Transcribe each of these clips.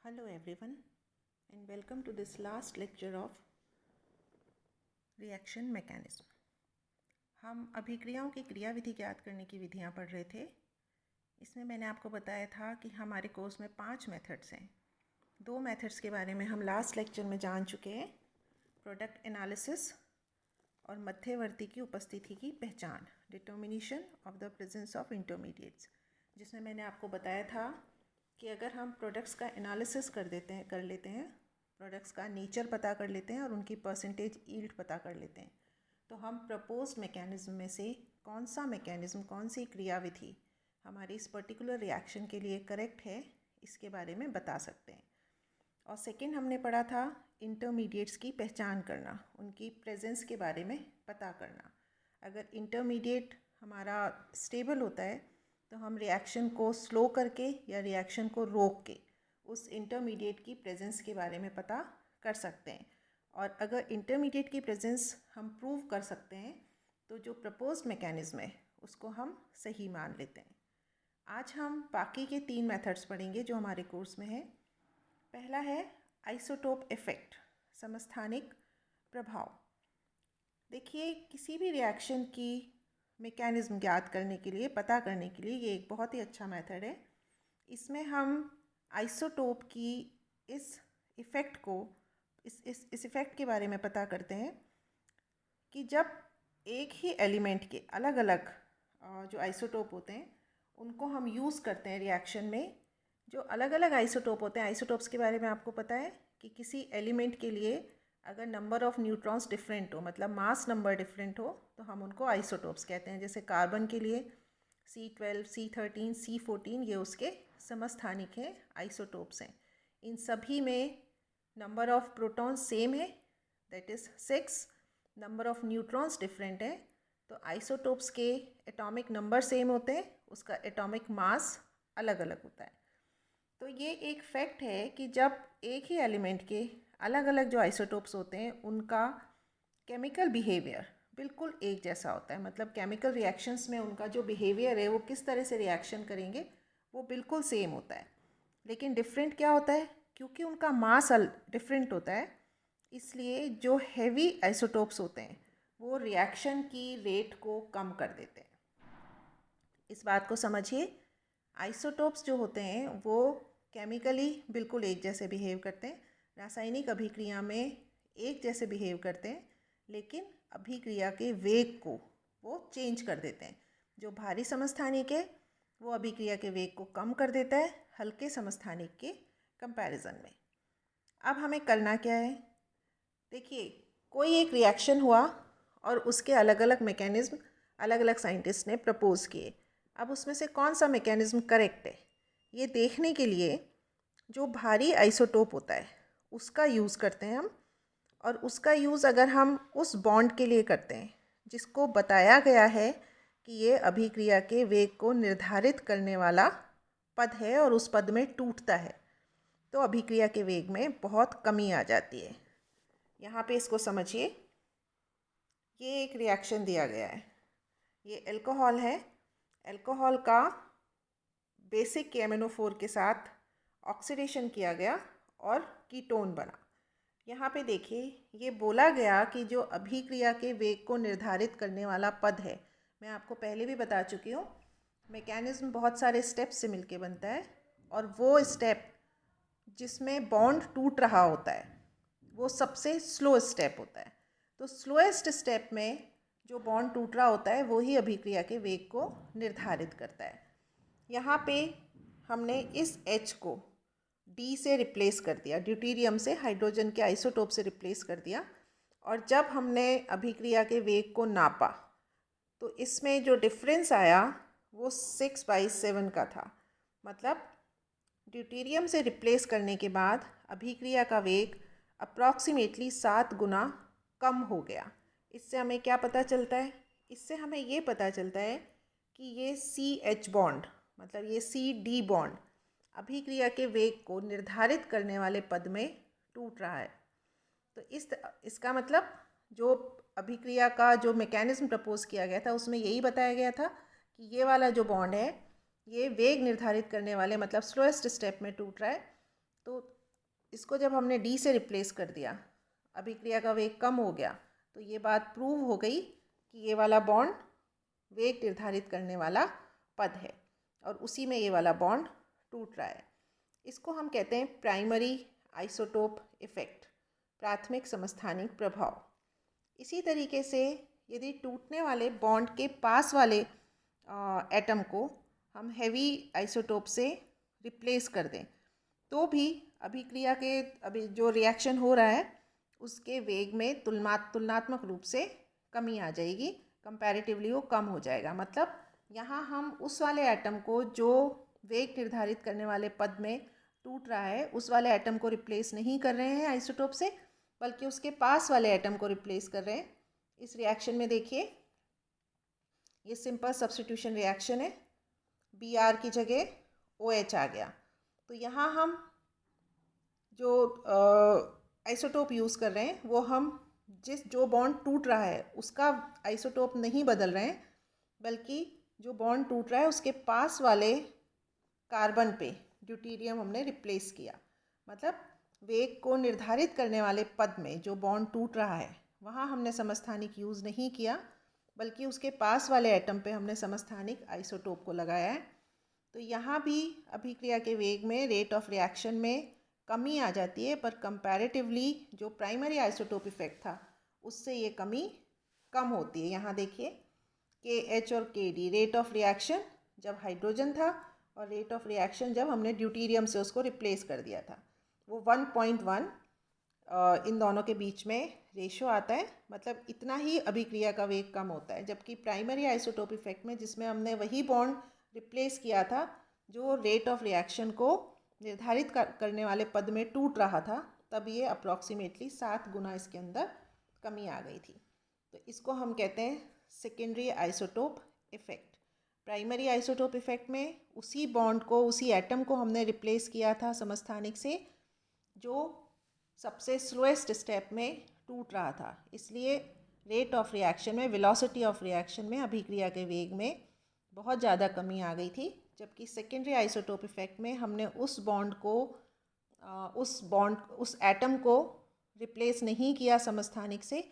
Hello everyone and welcome to this last lecture of reaction mechanism. हम अभिक्रियाओं की क्रियाविधि ज्ञात करने की विधियां पढ़ रहे थे। इसमें मैंने आपको बताया था कि हमारे कोर्स में 5 मेथड्स हैं। 2 मेथड्स के बारे में हम लास्ट लेक्चर में जान चुके हैं, प्रोडक्ट एनालिसिस और मध्यवर्ती की उपस्थिति की पहचान, determination of the presence of intermediates, जिसमें मैंने आपको बताया था कि अगर हम प्रोडक्ट्स का एनालिसिस कर लेते हैं, प्रोडक्ट्स का नेचर पता कर लेते हैं और उनकी परसेंटेज यील्ड पता कर लेते हैं, तो हम प्रपोज्ड मैकेनिज्म में से कौन सा मैकेनिज्म, कौन सी क्रियाविधि हमारी इस पर्टिकुलर रिएक्शन के लिए करेक्ट है, इसके बारे में बता सकते हैं। और सेकंड हमने पढ़ा था इंटरमीडिएट्स की पहचान करना, उनकी प्रेजेंस के बारे में पता करना। अगर इंटरमीडिएट हमारा स्टेबल होता है तो हम रिएक्शन को स्लो करके या रिएक्शन को रोक के उस इंटरमीडिएट की प्रेजेंस के बारे में पता कर सकते हैं। और अगर इंटरमीडिएट की प्रेजेंस हम प्रूव कर सकते हैं तो जो प्रपोज्ड मैकेनिज्म है उसको हम सही मान लेते हैं। आज हम बाकी के 3 मेथड्स पढ़ेंगे जो हमारे कोर्स में है। पहला है आइसोटोप इफेक्ट, समस्थानिक प्रभाव। देखिए, किसी भी रिएक्शन की मैकेनिज्म ज्ञात करने के लिए, पता करने के लिए ये एक बहुत ही अच्छा मेथड है। इसमें हम आइसोटोप की इस इफ़ेक्ट को, इस इफ़ेक्ट के बारे में पता करते हैं कि जब एक ही एलिमेंट के अलग अलग जो आइसोटोप होते हैं उनको हम यूज़ करते हैं रिएक्शन में। जो अलग अलग आइसोटोप होते हैं, आइसोटोप्स के बारे में आपको पता है कि किसी एलिमेंट के लिए अगर नंबर ऑफ़ न्यूट्रॉन्स डिफरेंट हो, मतलब मास नंबर डिफरेंट हो, तो हम उनको आइसोटोप्स कहते हैं। जैसे कार्बन के लिए C12, C13, C14 ये उसके समस्थानिक हैं, आइसोटोप्स हैं। इन सभी में नंबर ऑफ़ प्रोटॉन्स सेम है, that is 6। Number of neutrons different है, तो आइसोटोप्स के एटॉमिक नंबर सेम होते हैं, उसका एटॉमिक मास अलग अलग होता है। तो ये एक फैक्ट है कि जब एक ही एलिमेंट के अलग अलग जो आइसोटोप्स होते हैं उनका केमिकल बिहेवियर बिल्कुल एक जैसा होता है, मतलब केमिकल रिएक्शंस में उनका जो बिहेवियर है, वो किस तरह से रिएक्शन करेंगे, वो बिल्कुल सेम होता है। लेकिन डिफरेंट क्या होता है, क्योंकि उनका मास डिफरेंट होता है, इसलिए जो हैवी आइसोटोप्स होते हैं वो रिएक्शन की रेट को कम कर देते हैं। इस बात को समझिए, आइसोटोप्स जो होते हैं वो केमिकली बिल्कुल एक जैसे बिहेव करते हैं, रासायनिक अभिक्रिया में एक जैसे बिहेव करते हैं, लेकिन अभिक्रिया के वेग को वो चेंज कर देते हैं। जो भारी समस्थानिक है वो अभिक्रिया के वेग को कम कर देता है हल्के समस्थानिक के कंपैरिजन में। अब हमें करना क्या है, देखिए, कोई एक रिएक्शन हुआ और उसके अलग अलग मैकेनिज्म अलग अलग साइंटिस्ट ने प्रपोज किए। अब उसमें से कौन सा मैकेनिज्म करेक्ट है, ये देखने के लिए जो भारी आइसोटोप होता है उसका यूज़ करते हैं हम। और उसका यूज़ अगर हम उस बॉन्ड के लिए करते हैं जिसको बताया गया है कि ये अभिक्रिया के वेग को निर्धारित करने वाला पद है और उस पद में टूटता है, तो अभिक्रिया के वेग में बहुत कमी आ जाती है। यहाँ पे इसको समझिए, ये एक रिएक्शन दिया गया है, ये अल्कोहल है, अल्कोहल का बेसिक KMnO4 के साथ ऑक्सीडेशन किया गया और कीटोन बना। यहाँ पे देखिए, ये बोला गया कि जो अभिक्रिया के वेग को निर्धारित करने वाला पद है, मैं आपको पहले भी बता चुकी हूँ, मैकेनिज्म बहुत सारे स्टेप से मिलके बनता है, और वो स्टेप जिसमें बॉन्ड टूट रहा होता है वो सबसे स्लो स्टेप होता है। तो स्लोएस्ट स्टेप में जो बॉन्ड टूट रहा होता है वो ही अभिक्रिया के वेग को निर्धारित करता है। यहाँ पे हमने इस H को D से रिप्लेस कर दिया, ड्यूटेरियम से, हाइड्रोजन के आइसोटोप से रिप्लेस कर दिया। और जब हमने अभिक्रिया के वेग को नापा तो इसमें जो डिफरेंस आया वो 6/7 का था। मतलब ड्यूटेरियम से रिप्लेस करने के बाद अभिक्रिया का वेग अप्रॉक्सीमेटली 7 गुना कम हो गया। इससे हमें क्या पता चलता है, इससे हमें ये पता चलता है कि ये CH बॉन्ड, मतलब ये CD बॉन्ड अभिक्रिया के वेग को निर्धारित करने वाले पद में टूट रहा है। तो इसका मतलब जो अभिक्रिया का जो मैकेनिज्म प्रपोज किया गया था उसमें यही बताया गया था कि ये वाला जो बॉन्ड है ये वेग निर्धारित करने वाले, मतलब स्लोएस्ट स्टेप में टूट रहा है, तो इसको जब हमने D से रिप्लेस कर दिया, अभिक्रिया का वेग कम हो गया, तो ये बात प्रूव हो गई कि ये वाला बॉन्ड वेग निर्धारित करने वाला पद है और उसी में ये वाला बॉन्ड टूट रहा है। इसको हम कहते हैं प्राइमरी आइसोटोप इफेक्ट, प्राथमिक समस्थानिक प्रभाव। इसी तरीके से यदि टूटने वाले बॉन्ड के पास वाले एटम को हम हैवी आइसोटोप से रिप्लेस कर दें तो भी अभिक्रिया के अभी जो रिएक्शन हो रहा है उसके वेग में तुलनात्मक रूप से कमी आ जाएगी, कंपैरेटिवली वो कम हो जाएगा। मतलब यहाँ हम उस वाले एटम को जो वेग निर्धारित करने वाले पद में टूट रहा है उस वाले एटम को रिप्लेस नहीं कर रहे हैं आइसोटोप से, बल्कि उसके पास वाले एटम को रिप्लेस कर रहे हैं। इस रिएक्शन में देखिए ये सिंपल सब्स्टिट्यूशन रिएक्शन है, Br की जगह OH आ गया। तो यहाँ हम जो आइसोटोप यूज़ कर रहे हैं वो हम जो बॉन्ड टूट रहा है उसका आइसोटोप नहीं बदल रहे हैं, बल्कि जो बॉन्ड टूट रहा है उसके पास वाले कार्बन पे ड्यूटेरियम हमने रिप्लेस किया। मतलब वेग को निर्धारित करने वाले पद में जो बॉन्ड टूट रहा है वहाँ हमने समस्थानिक यूज़ नहीं किया, बल्कि उसके पास वाले एटम पे हमने समस्थानिक आइसोटोप को लगाया है। तो यहाँ भी अभिक्रिया के वेग में, रेट ऑफ रिएक्शन में कमी आ जाती है, पर कंपैरेटिवली जो प्राइमरी आइसोटोप इफेक्ट था उससे ये कमी कम होती है। यहाँ देखिए KH और KD रेट ऑफ रिएक्शन जब हाइड्रोजन था और रेट ऑफ रिएक्शन जब हमने ड्यूटेरियम से उसको रिप्लेस कर दिया था वो 1.1 इन दोनों के बीच में रेशो आता है। मतलब इतना ही अभिक्रिया का वेग कम होता है। जबकि प्राइमरी आइसोटोप इफेक्ट में जिसमें हमने वही बॉन्ड रिप्लेस किया था जो रेट ऑफ रिएक्शन को निर्धारित करने वाले पद में टूट रहा था, तब ये अप्रॉक्सीमेटली 7 गुना इसके अंदर कमी आ गई थी। तो इसको हम कहते हैं secondary isotope effect. Primary isotope effect में उसी बॉन्ड को, उसी एटम को हमने रिप्लेस किया था समस्थानिक से जो सबसे स्लोएस्ट स्टेप में टूट रहा था, इसलिए रेट ऑफ रिएक्शन में, वेलोसिटी ऑफ रिएक्शन में, अभिक्रिया के वेग में बहुत ज़्यादा कमी आ गई थी। जबकि सेकेंडरी आइसोटोप इफेक्ट में हमने उस एटम को रिप्लेस नहीं किया समस्थानिक से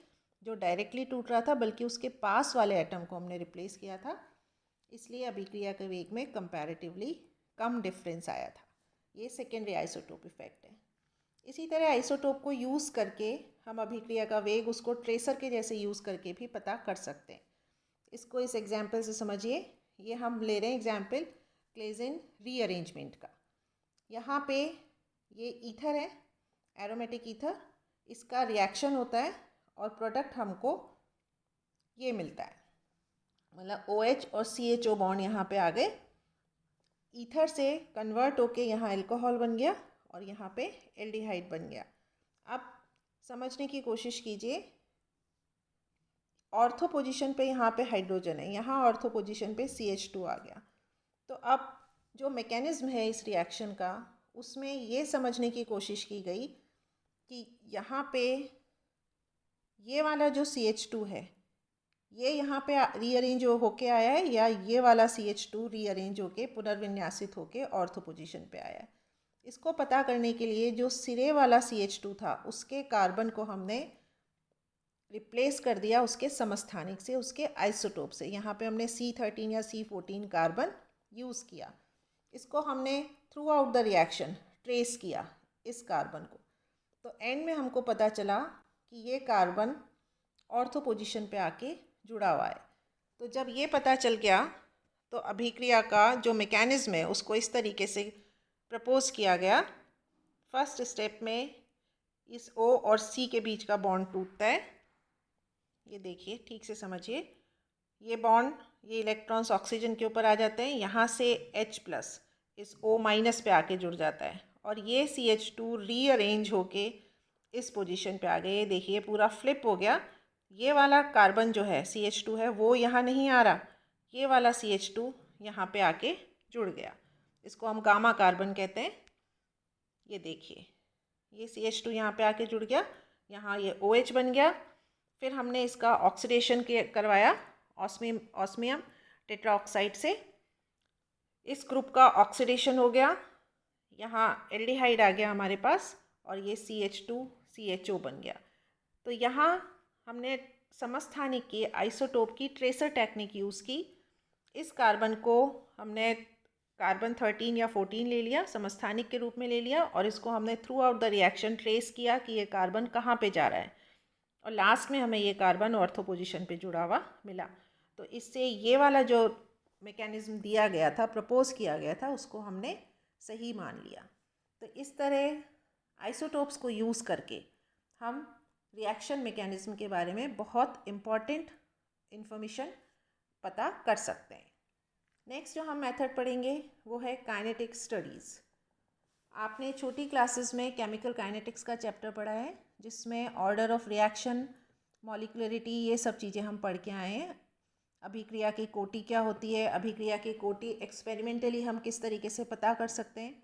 जो डायरेक्टली टूट रहा था, बल्कि उसके पास वाले एटम को हमने रिप्लेस किया था। इसलिए अभिक्रिया के वेग में कंपैरेटिवली कम डिफरेंस आया था। ये सेकेंडरी आइसोटोप इफेक्ट है। इसी तरह आइसोटोप को यूज़ करके हम अभिक्रिया का वेग उसको ट्रेसर के जैसे यूज़ करके भी पता कर सकते हैं। इसको इस एग्जाम्पल से समझिए। ये हम ले रहे हैं एग्जाम्पल क्लेज़ेन रीअरेंजमेंट का। यहाँ पे ये ईथर है, एरोमेटिक ईथर, इसका रिएक्शन होता है और प्रोडक्ट हमको ये मिलता है। मतलब OH और CHO बॉन्ड यहाँ पे आ गए, ईथर से कन्वर्ट होके यहाँ एल्कोहल बन गया और यहाँ पे एल्डिहाइड बन गया। अब समझने की कोशिश कीजिए, ऑर्थो पोजीशन पे यहाँ पे हाइड्रोजन है, यहाँ ऑर्थो पोजीशन पे CH2 आ गया। तो अब जो मैकेनिज्म है इस रिएक्शन का, उसमें ये समझने की कोशिश की गई कि यहाँ पे ये वाला जो CH2 है ये यहाँ पे रीअरेंज होके आया है या ये वाला CH2 रीअरेंज होके पुनर्विन्यासित होके ऑर्थो पोजीशन पे आया है। इसको पता करने के लिए जो सिरे वाला CH2 था उसके कार्बन को हमने रिप्लेस कर दिया उसके समस्थानिक से, उसके आइसोटोप से। यहाँ पे हमने C13 या C14 कार्बन यूज़ किया। इसको हमने through out the reaction trace किया इस कार्बन को। तो एंड में हमको पता चला कि ये कार्बन ऑर्थो पोजीशन पे आके जुड़ा हुआ है। तो जब ये पता चल गया तो अभिक्रिया का जो मैकेनिज्म है उसको इस तरीके से प्रपोज किया गया। फर्स्ट स्टेप में इस O और C के बीच का बॉन्ड टूटता है। ये देखिए, ठीक से समझिए। ये बॉन्ड, ये इलेक्ट्रॉन्स ऑक्सीजन के ऊपर आ जाते हैं, यहाँ से H+ इस O- पे आके जुड़ जाता है और ये CH2 रीअरेंज होके इस पोजीशन पे आ गए। ये देखिए पूरा फ्लिप हो गया। ये वाला कार्बन जो है CH2 है वो यहाँ नहीं आ रहा, ये वाला CH2 यहाँ पे आके जुड़ गया। इसको हम गामा कार्बन कहते हैं। ये देखिए, ये CH2 यहाँ पे आके जुड़ गया, यहाँ ये OH बन गया। फिर हमने इसका ऑक्सीडेशन करवाया ऑस्मियम टेट्राऑक्साइड से। इस ग्रुप का ऑक्सीडेशन हो गया, यहाँ एल्डिहाइड आ गया हमारे पास और ये CH2CHO बन गया। तो यहाँ हमने समस्थानिक की आइसोटोप की ट्रेसर टेक्निक यूज़ की। इस कार्बन को हमने कार्बन 13 या 14 ले लिया, समस्थानिक के रूप में ले लिया, और इसको हमने through out the reaction trace किया कि ये कार्बन कहाँ पे जा रहा है, और लास्ट में हमें ये कार्बन ऑर्थो पोजीशन पे जुड़ा हुआ मिला। तो इससे ये वाला जो मैकेनिज्म दिया गया था, प्रपोज किया गया था, उसको हमने सही मान लिया। तो इस तरह आइसोटोप्स को यूज़ करके हम रिएक्शन मैकेनिज्म के बारे में बहुत इम्पॉर्टेंट इन्फॉर्मेशन पता कर सकते हैं। नेक्स्ट जो हम मेथड पढ़ेंगे वो है काइनेटिक स्टडीज़। आपने छोटी क्लासेस में केमिकल काइनेटिक्स का चैप्टर पढ़ा है, जिसमें ऑर्डर ऑफ रिएक्शन, मॉलिक्युलरिटी, ये सब चीज़ें हम पढ़ के आए हैं। अभिक्रिया की कोटि क्या होती है, अभिक्रिया की कोटि एक्सपेरिमेंटली हम किस तरीके से पता कर सकते हैं।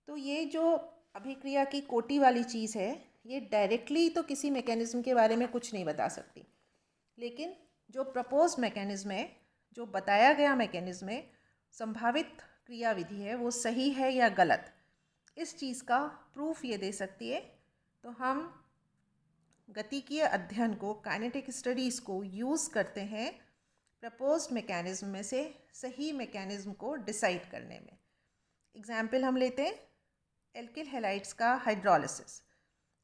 तो ये जो अभिक्रिया की कोटि वाली चीज़ है, ये डायरेक्टली तो किसी मैकेनिज्म के बारे में कुछ नहीं बता सकती, लेकिन जो प्रपोज मैकेनिज्म है, जो बताया गया मैकेनिज्म है, संभावित क्रियाविधि है, वो सही है या गलत, इस चीज़ का प्रूफ ये दे सकती है। तो हम गतिकीय अध्ययन को, काइनेटिक स्टडीज़ को यूज़ करते हैं प्रपोज्ड मैकेनिज्म में से सही मैकेनिज्म को डिसाइड करने में। एग्जाम्पल हम लेते हैं एल्किल हैलाइड्स का हाइड्रोलिसिस।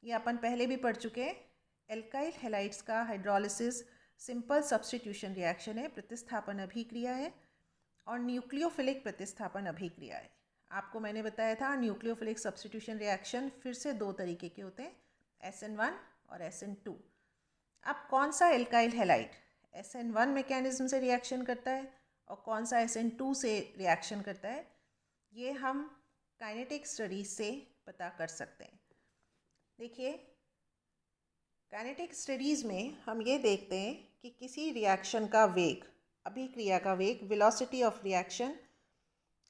ये अपन पहले भी पढ़ चुके हैं। एल्काइल हैलाइड्स का हाइड्रोलिसिस सिंपल सब्स्टिट्यूशन रिएक्शन है, प्रतिस्थापन अभिक्रिया है, और न्यूक्लियोफिलिक प्रतिस्थापन अभिक्रिया है। आपको मैंने बताया था न्यूक्लियोफिलिक सब्स्टिट्यूशन रिएक्शन फिर से दो तरीके के होते हैं, SN1 और SN2। अब कौन सा एल्काइल हैलाइड SN1 मैकेनिज्म से रिएक्शन करता है और कौन सा SN2 से रिएक्शन करता है, ये हम काइनेटिक स्टडीज से पता कर सकते हैं। देखिए, काइनेटिक स्टडीज़ में हम ये देखते हैं कि किसी रिएक्शन का वेग, अभिक्रिया का वेग, वेलोसिटी ऑफ रिएक्शन,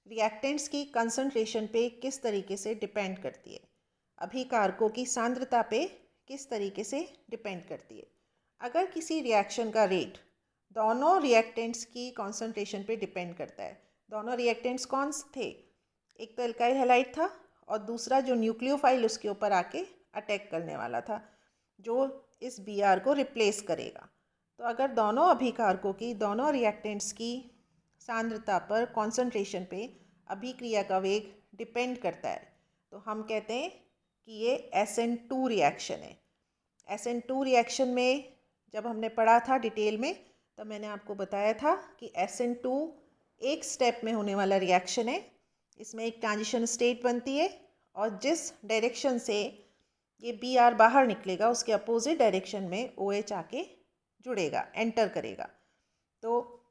रिएक्टेंट्स की कंसंट्रेशन पे किस तरीके से डिपेंड करती है, अभिकारकों की सांद्रता पे किस तरीके से डिपेंड करती है। अगर किसी रिएक्शन का रेट दोनों रिएक्टेंट्स की कंसंट्रेशन पे डिपेंड करता है, दोनों रिएक्टेंट्स कौन से थे, एक तो एल्काइल हैलाइड था और दूसरा जो न्यूक्लियोफाइल उसके ऊपर आके अटैक करने वाला था, जो इस Br को रिप्लेस करेगा। तो अगर दोनों अभिकारकों की, दोनों रिएक्टेंट्स की सांद्रता पर, कंसंट्रेशन पे अभिक्रिया का वेग डिपेंड करता है, तो हम कहते हैं कि ये SN2 रिएक्शन है। SN2 रिएक्शन में जब हमने पढ़ा था डिटेल में, तब मैंने आपको बताया था कि SN2 एक स्टेप में होने वाला रिएक्शन है। इसमें एक ट्रांजिशन स्टेट बनती है और जिस डायरेक्शन से ये Br बाहर निकलेगा उसके अपोजिट डायरेक्शन में OH आके जुड़ेगा, एंटर करेगा। तो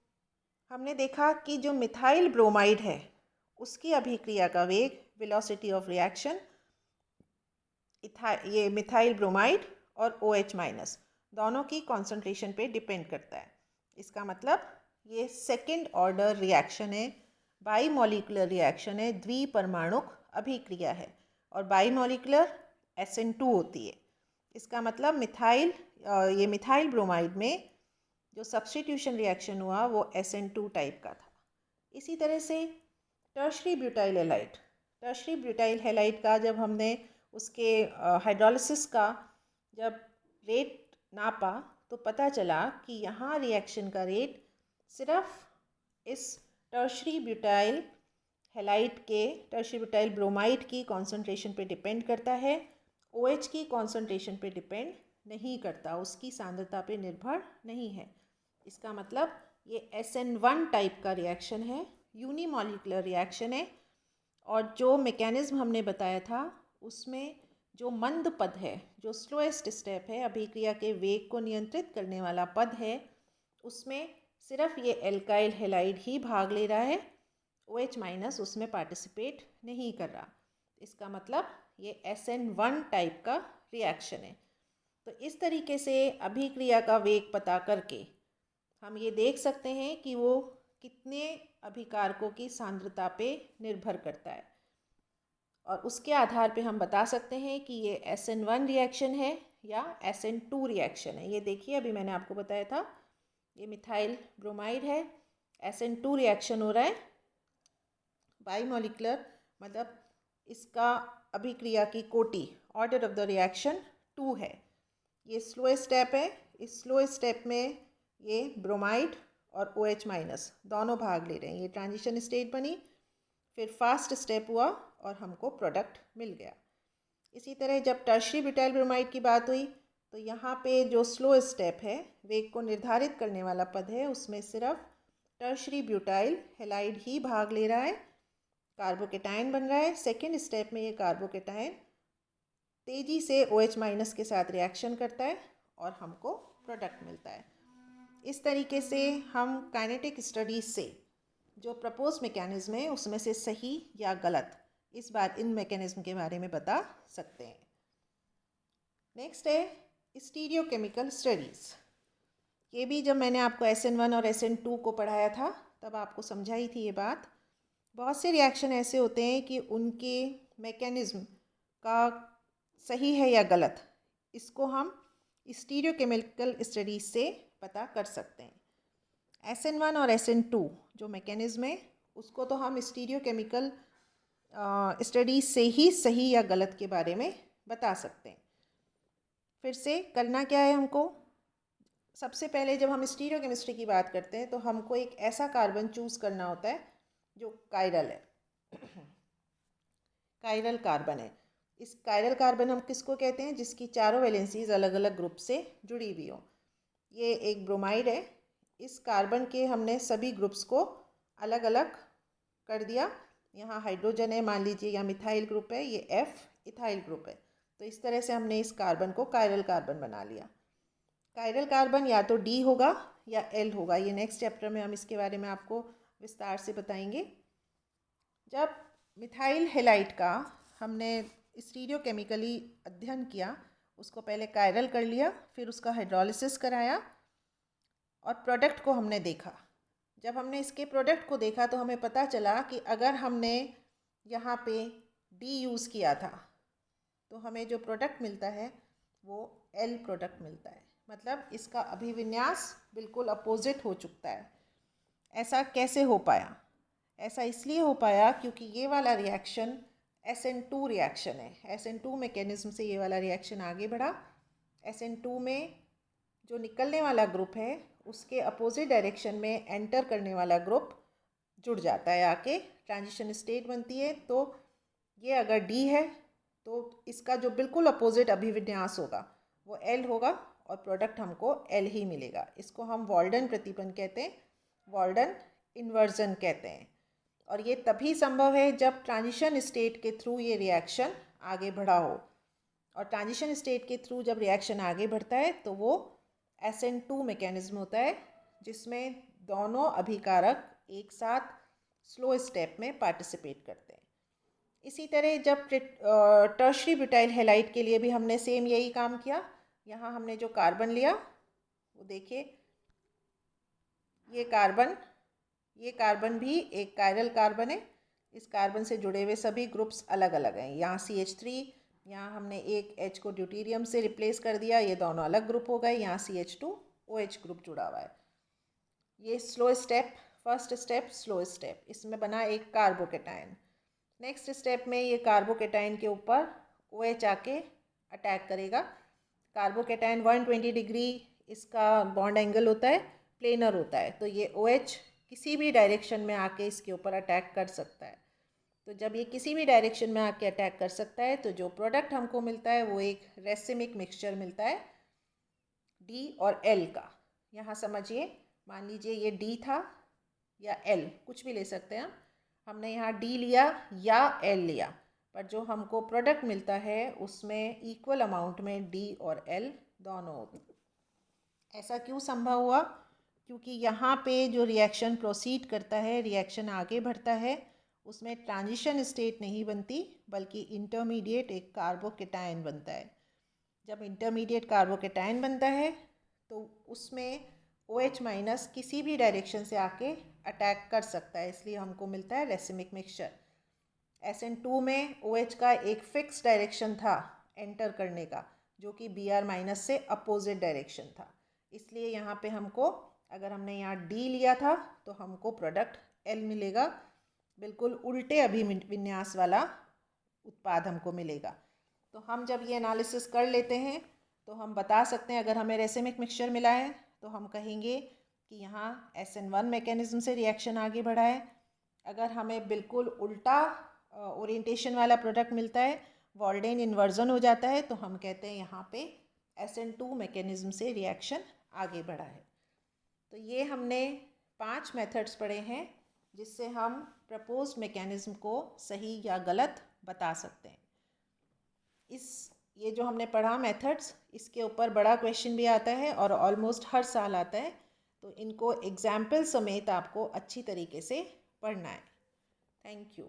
हमने देखा कि जो मिथाइल ब्रोमाइड है उसकी अभिक्रिया का वेग, वेलोसिटी ऑफ रिएक्शन, ये मिथाइल ब्रोमाइड और OH माइनस दोनों की कॉन्सेंट्रेशन पे डिपेंड करता है। इसका मतलब ये सेकेंड ऑर्डर रिएक्शन है, बाई मॉलिकुलर रिएक्शन है, द्विपरमाणुक अभिक्रिया है, और बाई मॉलिकुलर SN2 होती है। इसका मतलब ये मिथाइल ब्रोमाइड में जो सब्स्टिट्यूशन रिएक्शन हुआ वो SN2 टाइप का था। इसी तरह से टर्शरी ब्यूटाइल हैलाइड का जब हमने उसके हाइड्रोलिसिस का जब रेट नापा तो पता चला कि यहाँ रिएक्शन का रेट सिर्फ इस टर्शरी ब्यूटाइल ब्रोमाइड की कॉन्सेंट्रेशन पे डिपेंड करता है, OH की कॉन्सेंट्रेशन पे डिपेंड नहीं करता, उसकी सांद्रता पे निर्भर नहीं है। इसका मतलब ये SN1 टाइप का रिएक्शन है, यूनिमॉलिकुलर रिएक्शन है, और जो मैकेनिज्म हमने बताया था उसमें जो मंद पद है, जो स्लोएस्ट स्टेप है, अभिक्रिया के वेग को नियंत्रित करने वाला पद है, उसमें सिर्फ ये एल्काइल हैलाइड ही भाग ले रहा है, OH माइनस उसमें पार्टिसिपेट नहीं कर रहा। इसका मतलब ये SN1 टाइप का रिएक्शन है। तो इस तरीके से अभिक्रिया का वेग पता करके हम ये देख सकते हैं कि वो कितने अभिकारकों की सांद्रता पे निर्भर करता है, और उसके आधार पे हम बता सकते हैं कि ये SN1 रिएक्शन है या SN2 रिएक्शन है। ये देखिए, अभी मैंने आपको बताया था ये मिथाइल ब्रोमाइड है, SN2 रिएक्शन हो रहा है, बाई मॉलिकुलर मतलब इसका अभिक्रिया की कोटि, ऑर्डर ऑफ द रिएक्शन 2 है। ये स्लो स्टेप है। इस स्लो स्टेप में ये ब्रोमाइड और OH माइनस दोनों भाग ले रहे हैं। ये ट्रांजिशन स्टेट बनी, फिर फास्ट स्टेप हुआ और हमको प्रोडक्ट मिल गया। इसी तरह जब टर्शरी ब्यूटाइल ब्रोमाइड की बात हुई तो यहाँ पे जो स्लो स्टेप है, वेग को निर्धारित करने वाला पद है, उसमें सिर्फ टर्शरी ब्यूटाइल हैलाइड ही भाग ले रहा है, कार्बोकेटाइन बन रहा है। सेकेंड स्टेप में ये कार्बोकेटाइन तेज़ी से OH माइनस के साथ रिएक्शन करता है और हमको प्रोडक्ट मिलता है। इस तरीके से हम काइनेटिक स्टडीज़ से जो प्रपोज मैकेनिज्म है उसमें से सही या गलत इस बार इन मैकेनिज्म के बारे में बता सकते हैं। नेक्स्ट है स्टीरियोकेमिकल स्टडीज़। ये भी जब मैंने आपको SN1 और SN2 को पढ़ाया था तब आपको समझाई थी ये बात। बहुत से रिएक्शन ऐसे होते हैं कि उनके मैकेनिज्म का सही है या गलत, इसको हम स्टीरियोकेमिकल स्टडीज़ से पता कर सकते हैं। SN1 और SN2 जो मैकेनिज्म है उसको तो हम स्टीरियोकेमिकल स्टडीज़ से ही सही या गलत के बारे में बता सकते हैं। फिर से करना क्या है हमको, सबसे पहले जब हम स्टीरियोकेमिस्ट्री की बात करते हैं तो हमको एक ऐसा कार्बन चूज़ करना होता है जो कायरल है, कायरल कार्बन है। इस कायरल कार्बन हम किसको कहते हैं, जिसकी चारों वैलेंसीज अलग अलग ग्रुप से जुड़ी हुई हो। ये एक ब्रोमाइड है। इस कार्बन के हमने सभी ग्रुप्स को अलग अलग कर दिया। यहाँ हाइड्रोजन है मान लीजिए, या मिथाइल ग्रुप है, ये F इथाइल ग्रुप है। तो इस तरह से हमने इस कार्बन को कायरल कार्बन बना लिया। कायरल कार्बन या तो D होगा या L होगा। ये नेक्स्ट चैप्टर में हम इसके बारे में आपको विस्तार से बताएंगे। जब मिथाइल हैलाइड का हमने स्टीरियोकेमिकली अध्ययन किया, उसको पहले कायरल कर लिया, फिर उसका हाइड्रोलिसिस कराया और प्रोडक्ट को हमने देखा। जब हमने इसके प्रोडक्ट को देखा तो हमें पता चला कि अगर हमने यहाँ पे D यूज़ किया था तो हमें जो प्रोडक्ट मिलता है वो L प्रोडक्ट मिलता है। मतलब इसका अभिविन्यास बिल्कुल अपोजिट हो चुका है। ऐसा कैसे हो पाया? ऐसा इसलिए हो पाया क्योंकि ये वाला रिएक्शन SN2 रिएक्शन है। SN2 मैकेनिज्म से ये वाला रिएक्शन आगे बढ़ा। SN2 में जो निकलने वाला ग्रुप है उसके अपोजिट डायरेक्शन में एंटर करने वाला ग्रुप जुड़ जाता है, आके ट्रांजिशन स्टेट बनती है। तो ये अगर D है तो इसका जो बिल्कुल अपोजिट अभिविन्यास होगा वो L होगा और प्रोडक्ट हमको L ही मिलेगा। इसको हम वॉल्डन प्रतिबंध कहते हैं, वॉल्डन इन्वर्जन कहते हैं। और ये तभी संभव है जब ट्रांजिशन स्टेट के थ्रू ये रिएक्शन आगे बढ़ा हो। और ट्रांजिशन स्टेट के थ्रू जब रिएक्शन आगे बढ़ता है तो वो SN2 मैकेनिज्म होता है, जिसमें दोनों अभिकारक एक साथ स्लो स्टेप में पार्टिसिपेट करते हैं। इसी तरह जब टर्शरी ब्यूटाइल हैलाइड के लिए भी हमने सेम यही काम किया। यहाँ हमने जो कार्बन लिया वो देखिए, ये कार्बन भी एक कायरल कार्बन है। इस कार्बन से जुड़े हुए सभी ग्रुप्स अलग अलग हैं। यहाँ CH3, यहाँ हमने एक H को ड्यूटीरियम से रिप्लेस कर दिया, ये दोनों अलग ग्रुप हो गए। यहाँ CH2 OH ग्रुप जुड़ा हुआ है। ये slow step, first step slow step, इसमें बना एक कार्बोकेटाइन। नेक्स्ट स्टेप में ये कार्बोकेटाइन के ऊपर OH आके अटैक करेगा। कार्बोकेटाइन 120 डिग्री इसका बॉन्ड एंगल होता है, प्लेनर होता है। तो ये OH किसी भी डायरेक्शन में आके इसके ऊपर अटैक कर सकता है। तो जब ये किसी भी डायरेक्शन में आके अटैक कर सकता है तो जो प्रोडक्ट हमको मिलता है वो एक रेसिमिक मिक्सचर मिलता है D और L का। यहाँ समझिए, मान लीजिए ये D था या L, कुछ भी ले सकते हैं। हमने यहाँ D लिया या L लिया, पर जो हमको प्रोडक्ट मिलता है उसमें इक्वल अमाउंट में D और L दोनों होते हैं। ऐसा क्यों संभव हुआ? क्योंकि यहाँ पे जो रिएक्शन प्रोसीड करता है, रिएक्शन आगे बढ़ता है, उसमें ट्रांजिशन स्टेट नहीं बनती बल्कि इंटरमीडिएट एक कार्बोकेटाइन बनता है। जब इंटरमीडिएट कार्बोकेटाइन बनता है तो उसमें OH माइनस किसी भी डायरेक्शन से आके अटैक कर सकता है, इसलिए हमको मिलता है रेसिमिक मिक्सचर। SN2 में OH का एक फिक्स डायरेक्शन था एंटर करने का, जो कि Br माइनस से अपोजिट डायरेक्शन था। इसलिए यहाँ पे हमको, अगर हमने यहाँ D लिया था तो हमको प्रोडक्ट L मिलेगा, बिल्कुल उल्टे अभिविन्यास वाला उत्पाद हमको मिलेगा। तो हम जब ये एनालिसिस कर लेते हैं तो हम बता सकते हैं, अगर हमें रेसिमिक मिक्सचर मिला है तो हम कहेंगे कि यहाँ SN1 मैकेनिज़्म से रिएक्शन आगे बढ़ा है। अगर हमें बिल्कुल उल्टा ओरिएंटेशन वाला प्रोडक्ट मिलता है, वॉल्डेन इन्वर्जन हो जाता है, तो हम कहते हैं यहाँ पे SN2 मैकेनिज़्म से रिएक्शन आगे बढ़ा है। तो ये हमने 5 मेथड्स पढ़े हैं जिससे हम प्रपोज्ड मैकेनिज़्म को सही या गलत बता सकते हैं। ये जो हमने पढ़ा मेथड्स, इसके ऊपर बड़ा क्वेश्चन भी आता है और ऑलमोस्ट हर साल आता है, तो इनको एग्जाम्पल समेत आपको अच्छी तरीके से पढ़ना है। Thank you.